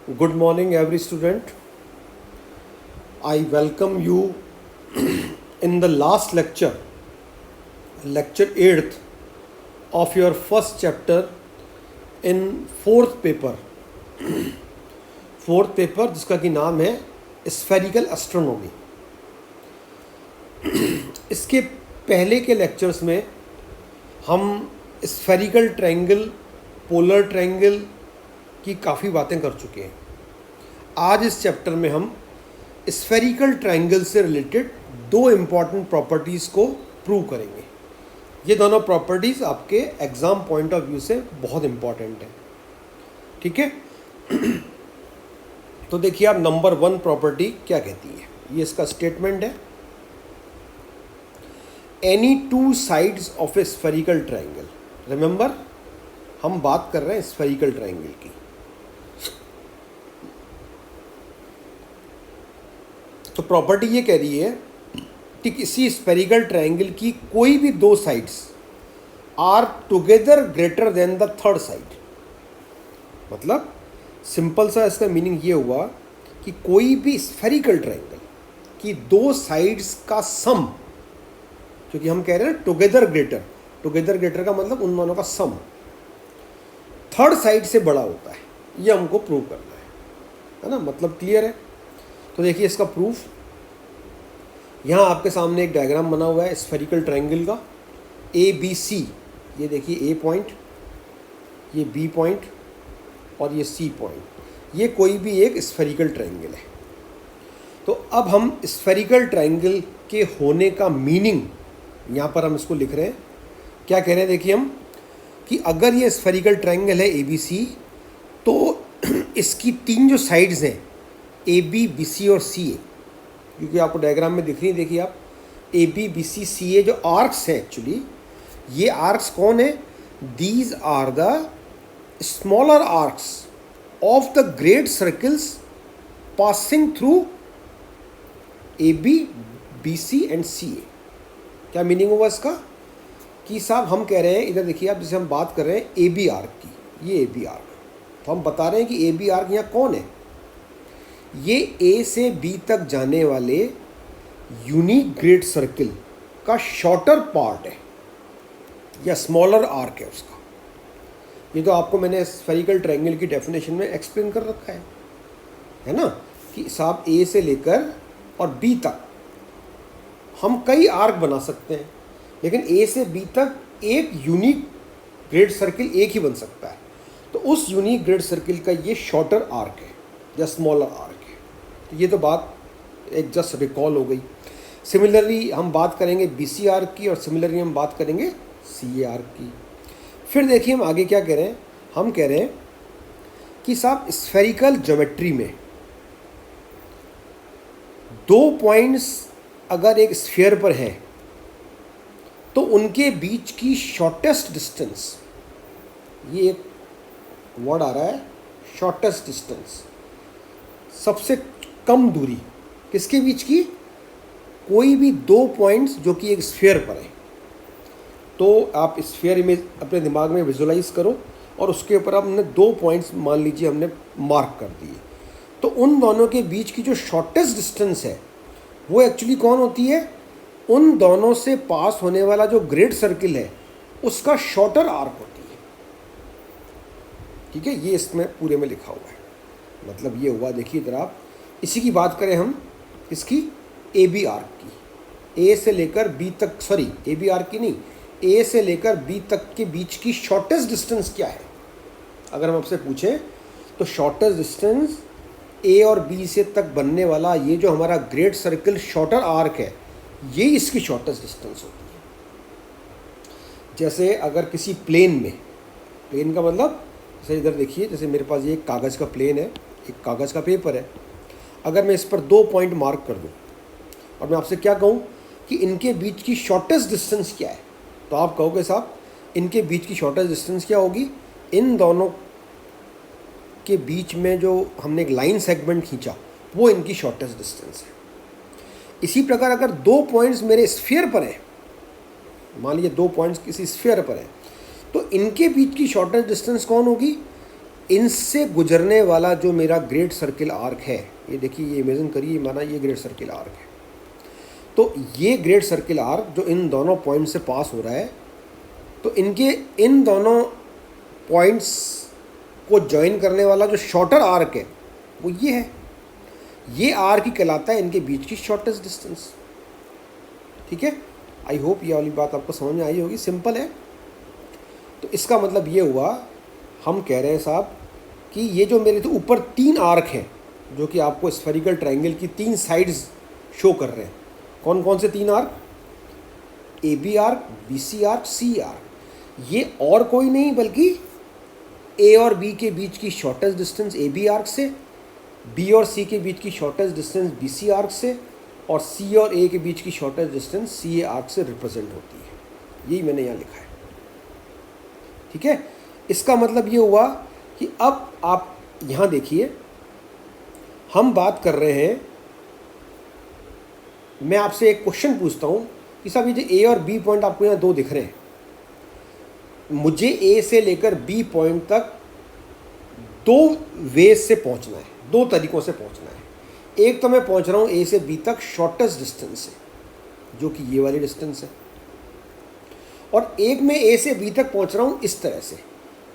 Good morning, every student. I welcome you in the last lecture, lecture 8th of your first chapter in fourth paper. Fourth paper जिसका कि नाम है spherical astronomy. इसके पहले के lectures में हम स्फेरिकल ट्रायंगल, पोलर ट्रायंगल की काफ़ी बातें कर चुके हैं। आज इस चैप्टर में हम स्फेरिकल ट्रायंगल से रिलेटेड दो इम्पॉर्टेंट प्रॉपर्टीज़ को प्रूव करेंगे। ये दोनों प्रॉपर्टीज़ आपके एग्ज़ाम पॉइंट ऑफ व्यू से बहुत इम्पॉर्टेंट हैं। ठीक है, तो देखिए आप नंबर 1 प्रॉपर्टी क्या कहती है। ये इसका स्टेटमेंट है, any two sides of a spherical triangle. Remember, हम बात कर रहे हैं स्फेरिकल ट्रायंगल की। तो प्रॉपर्टी ये कह रही है कि किसी स्फेरिकल ट्रायंगल की कोई भी दो sides are together greater than the third side. मतलब सिंपल सा इसका मीनिंग ये हुआ कि कोई भी स्फेरिकल ट्रायंगल की दो साइड्स का सम, क्योंकि हम कह रहे हैं टुगेदर ग्रेटर का मतलब उन दोनों का सम थर्ड साइड से बड़ा होता है। ये हमको प्रूव करना है ना। मतलब क्लियर है। तो देखिए इसका प्रूफ, यहाँ आपके सामने एक डायग्राम बना हुआ है स्फेरिकल ट्रायंगल का, ए बी सी। ये देखिए ए पॉइंट, ये बी पॉइंट और ये सी पॉइंट। ये कोई भी एक स्फेरिकल ट्रायंगल है। तो अब हम स्फेरिकल ट्रायंगल के होने का मीनिंग यहाँ पर हम इसको लिख रहे हैं। क्या कह रहे हैं, देखिए हम कि अगर ये स्फेरिकल ट्रायंगल है ए बी सी, तो इसकी तीन जो साइड्स हैं ए बी बी सी और सी ए, क्योंकि आपको डायग्राम में दिख रही है, देखिए आप ए बी बी सी सी ए जो आर्क्स हैं, एक्चुअली ये आर्क्स कौन है, these are the smaller arcs of the great circles passing through A B B C and C A. क्या मीनिंग हुआ इसका कि साहब हम कह रहे हैं, इधर देखिए आप, जैसे हम बात कर रहे हैं ए बी आर्क की, ये ए बी आर्क, तो हम बता रहे हैं कि ए बी आर्क यहाँ कौन है, ये ए से बी तक जाने वाले यूनिक ग्रेट सर्कल का शॉर्टर पार्ट है या स्मॉलर आर्क है उसका। ये तो आपको मैंने स्फेरिकल ट्रायंगल की डेफिनेशन में एक्सप्लेन कर रखा है ना, कि साहब ए से लेकर और बी तक हम कई आर्क बना सकते हैं, लेकिन ए से बी तक एक यूनिक ग्रेट सर्कल एक ही बन सकता है। तो उस यूनिक ग्रेट सर्कल का ये शॉर्टर आर्क है या स्मॉलर आर्क है। तो ये तो बात एक जस्ट रिकॉल हो गई। सिमिलरली हम बात करेंगे बी सी आर्क की और सिमिलरली हम बात करेंगे सी ए आर्क की। फिर देखिए हम आगे क्या कह रहे हैं, हम कह रहे हैं कि साहब स्फेरिकल ज्योमेट्री में दो पॉइंट्स अगर एक स्फीयर पर हैं तो उनके बीच की शॉर्टेस्ट डिस्टेंस, ये एक वर्ड आ रहा है शॉर्टेस्ट डिस्टेंस, सबसे कम दूरी किसके बीच की, कोई भी दो पॉइंट्स जो कि एक स्फीयर पर है। तो आप स्फीयर इमेज अपने दिमाग में विजुलाइज करो और उसके ऊपर हमने दो पॉइंट्स मान लीजिए हमने मार्क कर दिए। तो उन दोनों के बीच की जो शॉर्टेस्ट डिस्टेंस है वो एक्चुअली कौन होती है, उन दोनों से पास होने वाला जो ग्रेट सर्किल है उसका शॉर्टर आर्क होती है। ठीक है, ये इसमें पूरे में लिखा हुआ है। मतलब ये हुआ, देखिए इधर आप, इसी की बात करें हम इसकी ए बी आर्क की, ए से लेकर बी तक, सॉरी ए बी आर्क की नहीं, ए से लेकर बी तक के बीच की शॉर्टेस्ट डिस्टेंस क्या है। अगर हम आपसे पूछें तो शॉर्टेस्ट डिस्टेंस ए और बी से तक बनने वाला ये जो हमारा ग्रेट सर्कल शॉर्टर आर्क है, ये इसकी शॉर्टेस्ट डिस्टेंस होती है। जैसे अगर किसी प्लेन में, प्लेन का मतलब जैसे इधर देखिए, जैसे मेरे पास ये एक कागज़ का प्लेन है, एक कागज़ का पेपर है, अगर मैं इस पर दो पॉइंट मार्क कर दूं और मैं आपसे क्या कहूं कि इनके बीच की शॉर्टेस्ट डिस्टेंस क्या है, तो आप कहोगे साहब इनके बीच की शॉर्टेस्ट डिस्टेंस क्या होगी, इन दोनों के बीच में जो हमने एक लाइन सेगमेंट खींचा वो इनकी शॉर्टेस्ट डिस्टेंस है। इसी प्रकार अगर दो पॉइंट्स मेरे स्फीयर पर हैं, मान लीजिए दो पॉइंट्स किसी स्फीयर पर हैं, तो इनके बीच की शॉर्टेस्ट डिस्टेंस कौन होगी, इनसे गुजरने वाला जो मेरा ग्रेट सर्किल आर्क है, ये देखिए, ये इमेजिन करिए, माना ये ग्रेट सर्किल आर्क है, तो ये ग्रेट सर्किल आर्क जो इन दोनों पॉइंट से पास हो रहा है, तो इनके इन दोनों पॉइंट्स को ज्वाइन करने वाला जो शॉर्टर आर्क है वो ये है, ये आर्क ही कहलाता है इनके बीच की शॉर्टेस्ट डिस्टेंस। ठीक है, आई होप ये वाली बात आपको समझ में आई होगी, सिंपल है। तो इसका मतलब ये हुआ, हम कह रहे हैं साहब कि ये जो मेरे तो ऊपर 3 आर्क हैं जो कि आपको स्फेरिकल ट्रायंगल की 3 साइड्स शो कर रहे हैं। कौन कौन से 3 arc? A B arc, B C arc, C arc. ये और कोई नहीं बल्कि ए और बी के बीच की shortest distance A B arc से, बी और सी के बीच की shortest distance B C arc से, और सी और ए के बीच की shortest distance C A arc से रिप्रेजेंट होती है। यही मैंने यहाँ लिखा है। ठीक है, इसका मतलब ये हुआ कि अब आप यहाँ देखिए, हम बात कर रहे हैं, मैं आपसे एक क्वेश्चन पूछता हूँ कि साहब ये जो ए और बी पॉइंट आपको यहाँ 2 दिख रहे हैं, मुझे ए से लेकर बी पॉइंट तक 2 वेज से पहुँचना है, 2 तरीक़ों से पहुँचना है। एक तो मैं पहुँच रहा हूँ ए से बी तक शॉर्टेस्ट डिस्टेंस से, जो कि ये वाली डिस्टेंस है, और एक मैं ए से बी तक पहुँच रहा हूँ इस तरह से।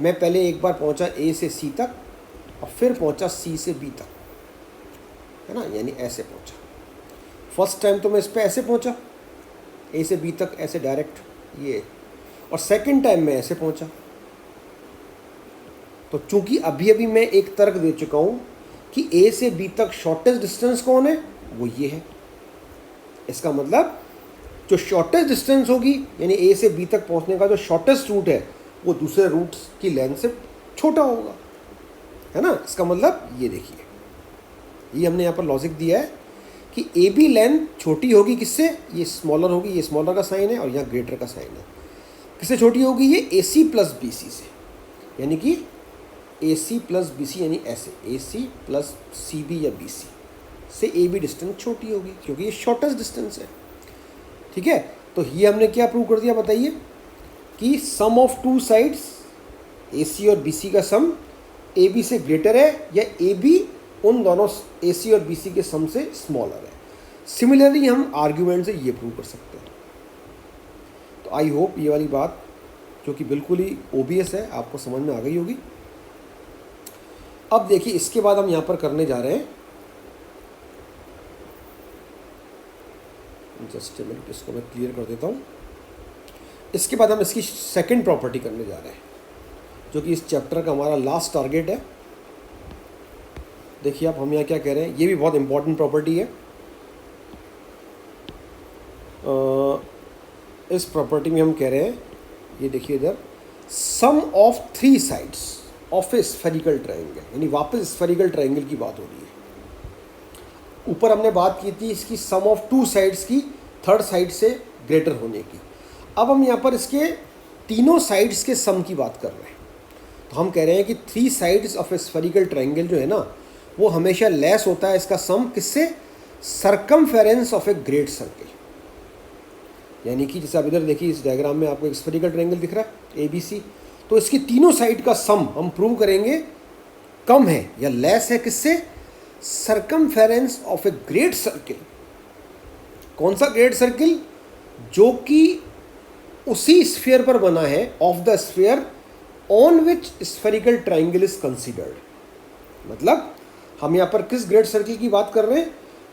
मैं पहले एक बार पहुँचा ए से सी तक और फिर पहुँचा सी से बी तक, है ना, यानी ऐसे पहुँचा। फर्स्ट टाइम तो मैं इस पर ऐसे पहुँचा, ए से बी तक ऐसे डायरेक्ट ये, और सेकंड टाइम मैं ऐसे पहुँचा। तो चूंकि अभी अभी मैं एक तर्क दे चुका हूँ कि ए से बी तक शॉर्टेस्ट डिस्टेंस कौन है, वो ये है। इसका मतलब जो शॉर्टेस्ट डिस्टेंस होगी, यानी ए से बी तक पहुँचने का जो शॉर्टेस्ट रूट है, वो दूसरे रूट्स की लेंथ से छोटा होगा, है ना। इसका मतलब ये देखिए, ये हमने यहाँ पर लॉजिक दिया है कि ए बी लेंथ छोटी होगी किससे, ये स्मॉलर होगी, ये स्मॉलर का साइन है और यहाँ ग्रेटर का साइन है। किससे छोटी होगी? ये ए सी प्लस बी सी से, यानी कि ए सी प्लस बी सी, यानी ऐसे ए सी प्लस सी बी या बी सी से ए बी डिस्टेंस छोटी होगी, क्योंकि ये शॉर्टेस्ट डिस्टेंस है। ठीक है, तो ये हमने क्या प्रूव कर दिया बताइए कि सम ऑफ 2 साइड्स ए सी और बी सी का सम ए बी से ग्रेटर है, या ए बी उन दोनों ए सी और बी सी के सम से स्मॉलर है। सिमिलरली हम आर्ग्यूमेंट से ये प्रूव कर सकते हैं। तो आई होप ये वाली बात, जो कि बिल्कुल ही ओबियस है, आपको समझ में आ गई होगी। अब देखिए, इसके बाद हम यहाँ पर करने जा रहे हैं, जस्ट मिनट, इसको मैं क्लियर कर देता हूँ। इसके बाद हम इसकी सेकंड प्रॉपर्टी करने जा रहे हैं, जो कि इस चैप्टर का हमारा लास्ट टारगेट है। देखिए आप, हम यहाँ क्या कह रहे हैं, ये भी बहुत इंपॉर्टेंट प्रॉपर्टी है। इस प्रॉपर्टी में हम कह रहे हैं, ये देखिए इधर, sum of 3 sides of a spherical triangle, यानी वापस स्फेरिकल ट्रायंगल की बात हो रही है। ऊपर हमने बात की थी इसकी सम ऑफ 2 साइड्स की, थर्ड साइड से ग्रेटर होने की। अब हम यहाँ पर इसके तीनों साइड्स के सम की बात कर रहे हैं। तो हम कह रहे हैं कि 3 sides of a spherical triangle जो है ना, वो हमेशा लेस होता है इसका सम किससे? Circumference of a great circle. यानी कि जैसे आप इधर देखिए, इस डायग्राम में आपको एक स्फेरिकल ट्रायंगल दिख रहा है ए बी सी, तो इसकी तीनों साइड का सम हम प्रूव करेंगे कम है या लेस है किससे? Circumference of a great circle. कौन सा ग्रेट सर्किल? जो कि उसी स्फीयर पर बना है, of the sphere on which spherical triangle is considered. मतलब हम यहाँ पर किस ग्रेट सर्किल की बात कर रहे हैं?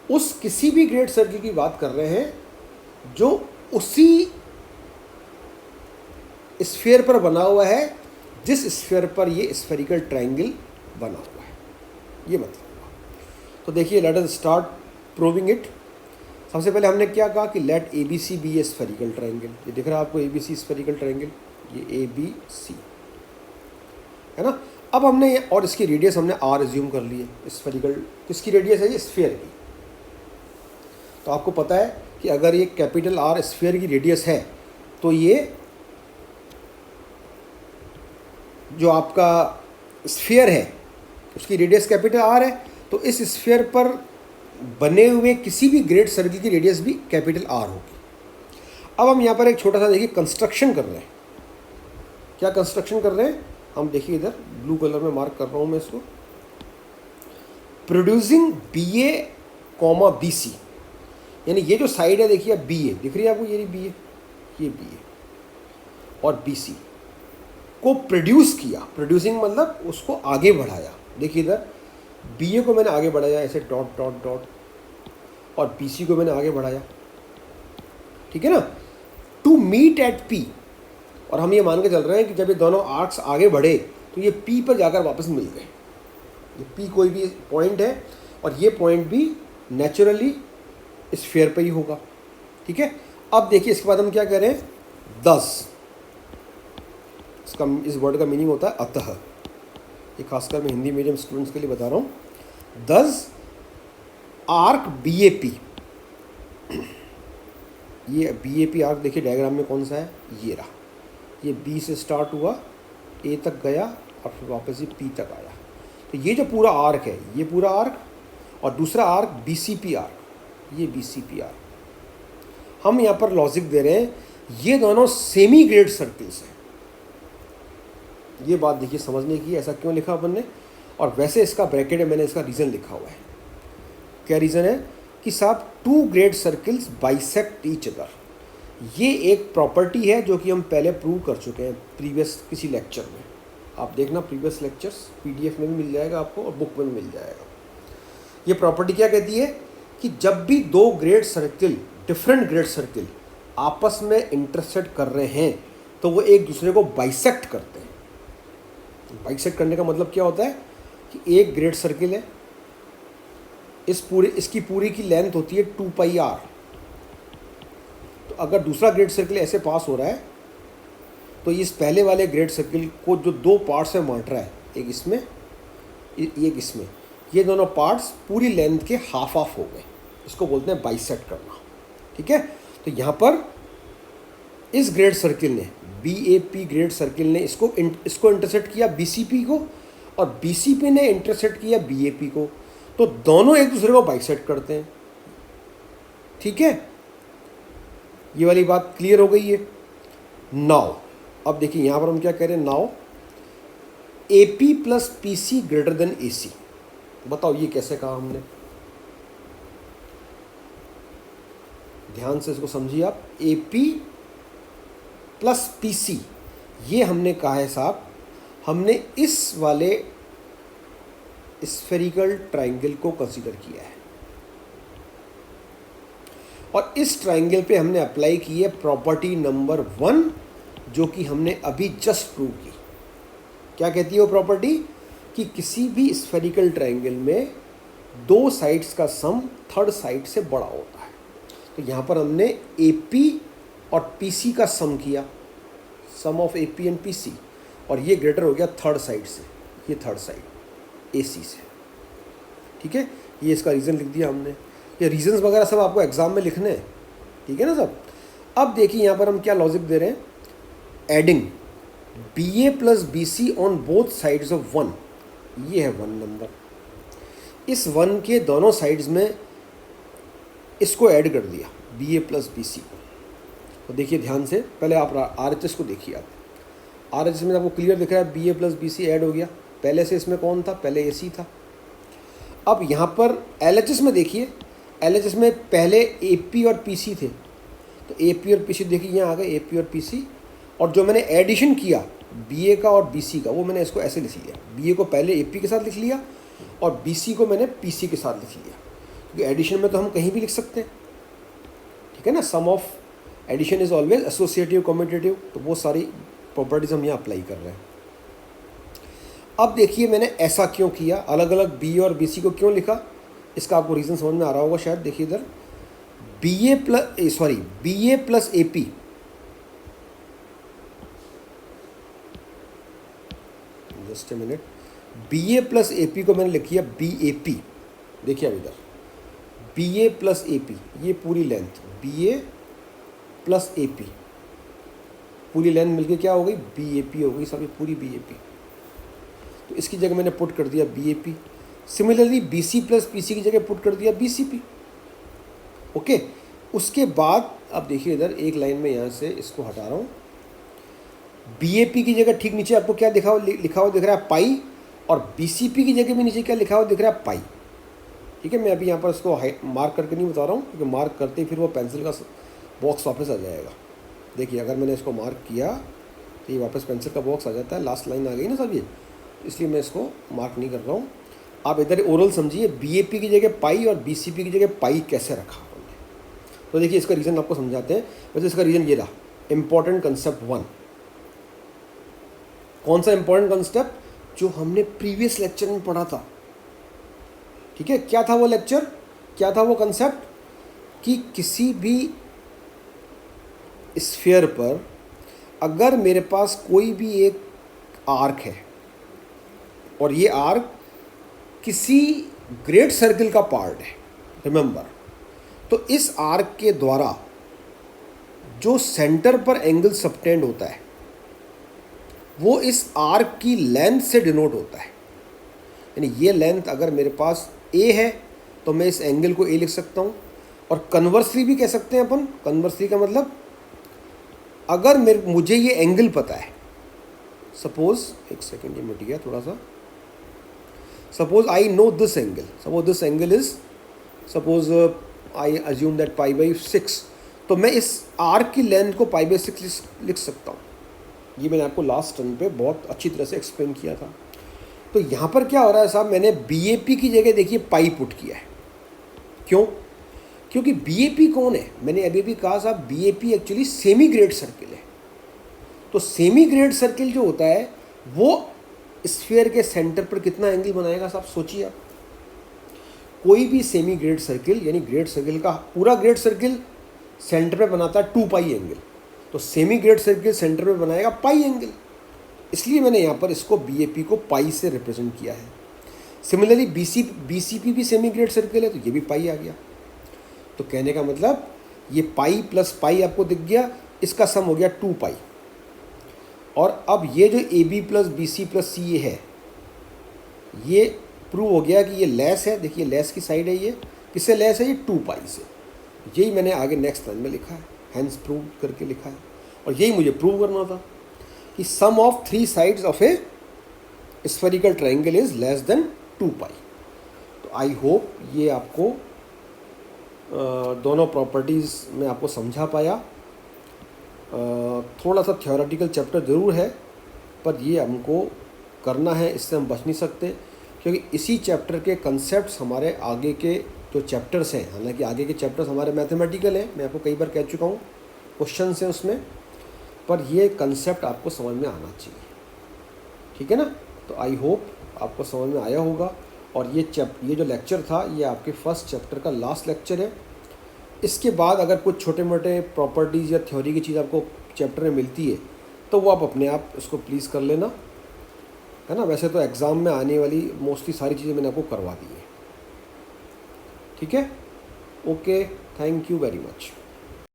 उस किसी भी ग्रेट सर्किल की बात कर रहे हैं जो उसी स्फीयर पर बना हुआ है जिस स्फीयर पर ये स्फेरिकल ट्रायंगल बना हुआ है, ये मतलब। तो देखिए, let us start proving it. सबसे पहले हमने क्या कहा कि let A B C B A spherical triangle. ये दिख रहा है आपको A B C spherical triangle, ये ए बी सी है ना। अब हमने और इसकी रेडियस हमने आर एज्यूम कर ली है। स्फेरिकल किसकी रेडियस है? ये स्फीयर की। तो आपको पता है कि अगर ये कैपिटल आर स्फीयर की रेडियस है, तो ये जो आपका स्फीयर है उसकी रेडियस कैपिटल आर है, तो इस स्फीयर पर बने हुए किसी भी ग्रेट सर्किल की रेडियस भी कैपिटल आर होगी। अब हम यहाँ पर एक छोटा सा देखिए कंस्ट्रक्शन कर रहे हैं। क्या कंस्ट्रक्शन कर रहे हैं? हम देखिए इधर ब्लू कलर में मार्क कर रहा हूँ मैं इसको, प्रोड्यूसिंग बी ए कॉमा बी सी, यानी ये जो साइड है देखिए बी ए दिख रही है आपको, ये बी ए, ये बी ए और बी सी को प्रोड्यूस किया, प्रोड्यूसिंग मतलब उसको आगे बढ़ाया। देखिए इधर बी ए को मैंने आगे बढ़ाया ऐसे डॉट डॉट डॉट, और बी सी को मैंने आगे बढ़ाया, ठीक है ना, टू मीट एट पी। और हम ये मान के चल रहे हैं कि जब ये दोनों आर्क्स आगे बढ़े तो ये पी पर जाकर वापस मिल गए। ये पी कोई भी पॉइंट है और ये पॉइंट भी नेचुरली स्फीयर पे ही होगा, ठीक है। अब देखिए इसके बाद हम क्या कह रहे हैं, 10, इसका इस वर्ड का मीनिंग होता है अतः, ये खासकर मैं हिंदी मीडियम स्टूडेंट्स के लिए बता रहा हूँ। 10 आर्क बी ए पी, ये बी ए पी आर्क देखिए डायग्राम में कौन सा है, ये रहा, ये बी से स्टार्ट हुआ, ए तक गया और फिर वापस ये पी तक आया। तो ये जो पूरा आर्क है, ये पूरा आर्क, और दूसरा arc B C P arc, ये बी सी पी आर्क। हम यहाँ पर लॉजिक दे रहे हैं, ये दोनों सेमी ग्रेड सर्किल्स हैं। ये बात देखिए समझने की, ऐसा क्यों लिखा अपन ने, और वैसे इसका ब्रैकेट है, मैंने इसका रीज़न लिखा हुआ है। क्या रीज़न है कि साहब 2 grade circles bisect each other, ये एक प्रॉपर्टी है जो कि हम पहले प्रूव कर चुके हैं प्रीवियस किसी लेक्चर में। आप देखना प्रीवियस लेक्चर्स पीडीएफ में भी मिल जाएगा आपको और बुक में भी मिल जाएगा। ये प्रॉपर्टी क्या कहती है कि जब भी 2 grade circle, different grade circle आपस में इंटरसेक्ट कर रहे हैं तो वो एक दूसरे को बाइसेक्ट करते हैं। बाइसेक्ट करने का मतलब क्या होता है कि एक ग्रेड सर्किल है, इसकी पूरी की लेंथ होती है 2 पाई आर। तो अगर दूसरा ग्रेड सर्किल ऐसे पास हो रहा है तो इस पहले वाले ग्रेड सर्किल को जो 2 पार्ट्स में बांट रहा है, एक इसमें एक इसमें, ये दोनों पार्ट्स पूरी लेंथ के हाफ हाफ हो गए, इसको बोलते हैं बाइसेक्ट करना, ठीक है। तो यहाँ पर इस ग्रेड सर्किल ने, B A P great circle ने इसको इंटरसेक्ट किया बी सी पी को, और बी सी पी ने इंटरसेक्ट किया बी ए पी को, तो दोनों एक दूसरे को बाइसेक्ट करते हैं, ठीक है। ये वाली बात क्लियर हो गई है। नाउ अब देखिए यहाँ पर हम क्या कह रहे हैं, now A P plus P C greater than A C. बताओ ये कैसे कहा हमने, ध्यान से इसको समझिए आप। A P plus P C, ये हमने कहा है साहब, हमने इस वाले स्फेरिकल ट्राइंगल को कंसीडर किया है, और इस ट्राइंगल पे हमने अप्लाई की है प्रॉपर्टी नंबर 1, जो कि हमने अभी जस्ट प्रूव की। क्या कहती है वो प्रॉपर्टी कि किसी भी स्फेरिकल ट्राइंगल में 2 साइड्स का सम थर्ड साइड से बड़ा होता है। तो यहाँ पर हमने ए पी और पी सी का सम किया, sum of A P and P C, और ये ग्रेटर हो गया थर्ड साइड से, ये थर्ड साइड ए सी से, ठीक है। ये इसका रीज़न लिख दिया हमने। ये रीजंस वगैरह सब आपको एग्जाम में लिखने हैं, ठीक है ना सब। अब देखिए यहाँ पर हम क्या लॉजिक दे रहे हैं, adding B A plus B C on both sides of 1, ये है 1 नंबर। इस 1 के दोनों साइड्स में इसको ऐड कर दिया, बी ए प्लस बी सी को। तो देखिए ध्यान से, पहले आप आर एच एस को देखिए। आप आर एच एस में आपको क्लियर दिख रहा है B A plus B C add हो गया, पहले से इसमें कौन था, पहले ए सी था। अब यहाँ पर एल एच एस में देखिए, एल एच एस में पहले ए पी और पी सी थे, तो ए पी और पी सी देखिए यहाँ आ गए, ए पी और पी सी। और जो मैंने एडिशन किया बी ए का और बी सी का, वो मैंने इसको ऐसे लिख लिया, बी ए को पहले ए पी के साथ लिख लिया और बी सी को मैंने पी सी के साथ लिख लिया, क्योंकि एडिशन में तो हम कहीं भी लिख सकते हैं, ठीक है ना। Sum of addition is always associative commutative, तो वो सारी प्रॉपर्टीज हम यहाँ अप्लाई कर रहे हैं। अब देखिए मैंने ऐसा क्यों किया, अलग अलग बी और बी सी को क्यों लिखा, इसका आपको रीज़न समझ में आ रहा होगा शायद। देखिए इधर B A plus A P, just a minute, B A plus A P को मैंने लिख किया बी ए पी। देखिए अब इधर B A plus A P, ये पूरी length B A plus A P, पूरी लेंथ मिलके क्या हो गई, बी ए पी हो गई, सभी पूरी बी ए पी। तो इसकी जगह मैंने पुट कर दिया B A P. Similarly B C plus P C की जगह पुट कर दिया बी सी पी, ओके। उसके बाद अब देखिए इधर एक लाइन में यहाँ से इसको हटा रहा हूँ, BAP की जगह ठीक नीचे आपको क्या लिखा हुआ दिख रहा है, पाई, और BCP की जगह भी नीचे क्या लिखा हुआ दिख रहा है, पाई। ठीक है, मैं अभी यहाँ पर इसको मार्क करके नहीं बता रहा हूँ, क्योंकि मार्क करते ही फिर वो पेंसिल का बॉक्स वापस आ जाएगा। देखिए अगर मैंने इसको मार्क किया तो ये वापस पेंसिल का बॉक्स आ जाता है, लास्ट लाइन आ गई ना सब ये, इसलिए मैं इसको मार्क नहीं कर रहा हूँ। आप इधर ओरल समझिए, BAP की जगह पाई और BCP की जगह पाई कैसे रखा हमने। तो देखिए इसका रीज़न आपको समझाते हैं। वैसे इसका रीज़न ये रहा, इम्पॉर्टेंट कंसेप्ट 1। कौन सा इम्पॉर्टेंट कंसेप्ट? जो हमने प्रीवियस लेक्चर में पढ़ा था। ठीक है, क्या था वो लेक्चर, क्या था वो कंसेप्ट? कि किसी भी स्फीयर पर अगर मेरे पास कोई भी एक आर्क है और ये आर्क किसी ग्रेट सर्किल का पार्ट है, रिमेंबर, तो इस आर्क के द्वारा जो सेंटर पर एंगल सबटेंड होता है वो इस आर्क की लेंथ से डिनोट होता है। यानी ये लेंथ अगर मेरे पास A है तो मैं इस एंगल को A लिख सकता हूँ, और कन्वर्सली भी कह सकते हैं अपन। कन्वर्सली का मतलब अगर मुझे ये एंगल पता है, सपोज, एक सेकेंड ये मिट गया थोड़ा सा, suppose I know this angle, suppose this angle is, suppose I assume that π/6, तो मैं इस आर्क की लेंथ को π/6 लिख सकता हूँ। ये मैंने आपको लास्ट टर्न पे बहुत अच्छी तरह से एक्सप्लेन किया था। तो यहाँ पर क्या हो रहा है साहब, मैंने BAP की जगह देखिए पाई पुट किया है। क्यों? क्योंकि BAP कौन है? मैंने अभी भी कहा साहब BAP actually semi grade circle है। तो सेमी ग्रेड सर्किल जो होता है वो स्फीयर के सेंटर पर कितना एंगल बनाएगा साहब, सोचिए आप। कोई भी सेमी ग्रेड सर्किल, यानी ग्रेड सर्किल का पूरा ग्रेड सर्किल सेंटर पे बनाता है 2 पाई एंगल, तो सेमी ग्रेड सर्किल सेंटर पे बनाएगा पाई एंगल। इसलिए मैंने यहाँ पर इसको BAP को पाई से रिप्रेजेंट किया है। सिमिलरली BCP भी सेमी ग्रेड सर्किल है, तो ये भी पाई आ गया। तो कहने का मतलब ये पाई प्लस पाई आपको दिख गया, इसका सम हो गया 2 पाई। और अब ये जो AB plus BC plus CA है, ये प्रूव हो गया कि ये लेस है। देखिए लेस की साइड है, ये किससे लेस है? ये 2 पाई से। यही मैंने आगे नेक्स्ट लाइन में लिखा है, हैंस प्रूव करके लिखा है। और यही मुझे प्रूव करना था कि sum of 3 sides of a spherical triangle is less than 2 pi. तो आई होप ये आपको दोनों प्रॉपर्टीज़ में आपको समझा पाया। थोड़ा सा थ्योरेटिकल चैप्टर ज़रूर है, पर ये हमको करना है, इससे हम बच नहीं सकते, क्योंकि इसी चैप्टर के कंसेप्ट्स हमारे आगे के जो चैप्टर्स हैं, हालांकि आगे के चैप्टर्स हमारे मैथमेटिकल हैं, मैं आपको कई बार कह चुका हूँ, क्वेश्चंस हैं उसमें, पर ये कंसेप्ट आपको समझ में आना चाहिए। ठीक है ना? तो आई होप आपको समझ में आया होगा। और ये जो लेक्चर था ये आपके फर्स्ट चैप्टर का लास्ट लेक्चर है। इसके बाद अगर कुछ छोटे मोटे प्रॉपर्टीज़ या थ्योरी की चीज़ आपको चैप्टर में मिलती है तो वो आप अपने आप उसको प्लीज़ कर लेना, है ना। वैसे तो एग्ज़ाम में आने वाली मोस्टली सारी चीज़ें मैंने आपको करवा दी है। ठीक है, okay, thank you very much.